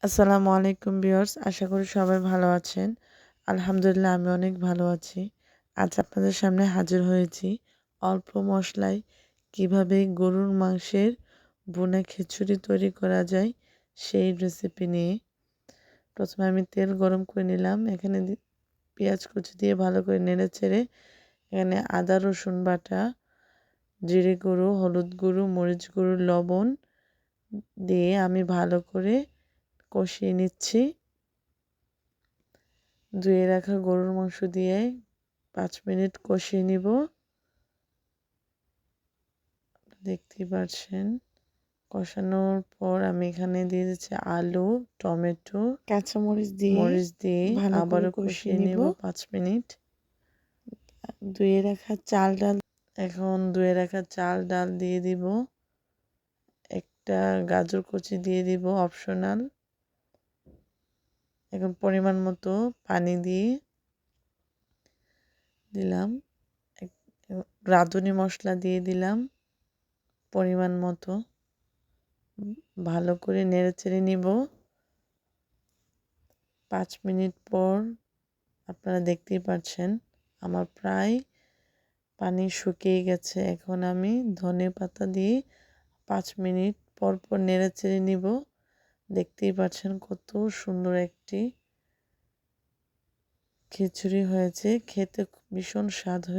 আসসালামু আলাইকুম ভিউয়ার্স, আশা করি সবাই ভালো আছেন। আলহামদুলিল্লাহ আমি অনেক ভালো আছি। আজ আপনাদের সামনে হাজির হয়েছি অল্প মশলায় কিভাবে গরুর মাংসের ভুনা খিচুড়ি তৈরি করা যায় সেই রেসিপি নিয়ে। প্রথমে আমি তেল গরম করে নিলাম। এখানে পেঁয়াজ কুচি দিয়ে ভালো করে নেড়ে চেড়ে এখানে আদা রসুন বাটা, জিরে গুঁড়ো, হলুদ গুঁড়ো, মরিচ গুঁড়ো, লবণ দিয়ে আমি ভালো করে কষিয়ে নিচ্ছি। ধুয়ে রাখা গরুর মাংস দিয়ে 5 মিনিট কষিয়ে নিব। দেখতেই পাচ্ছেন কষানোর পর আমি এখানে দিয়ে দিচ্ছি আলু, টমেটো, কাঁচামরিচ মরিচ দিয়ে ভালো করে আবারও কষিয়ে নিব 5 মিনিট। ধুয়ে রাখা চাল ডাল এখন ধুয়ে রাখা চাল ডাল দিয়ে দিব। একটা গাজর কুচি দিয়ে দিব, অপশনাল। এখন পরিমাণ মতো পানি দিয়ে দিলাম। রাঁধুনি মশলা দিয়ে দিলাম পরিমাণ মতো। ভালো করে নেড়েচেড়ে নিব। 5 মিনিট পর আপনারা দেখতেই পাচ্ছেন আমার প্রায় পানি শুকিয়ে গেছে। এখন আমি ধনেপাতা দিয়ে 5 মিনিট পর পর নেড়েচেড়ে নিব। দেখতেই পাচ্ছেন কত সুন্দর একটি খিচুড়ি হয়েছে, খেতে ভীষণ স্বাদ হয়েছে।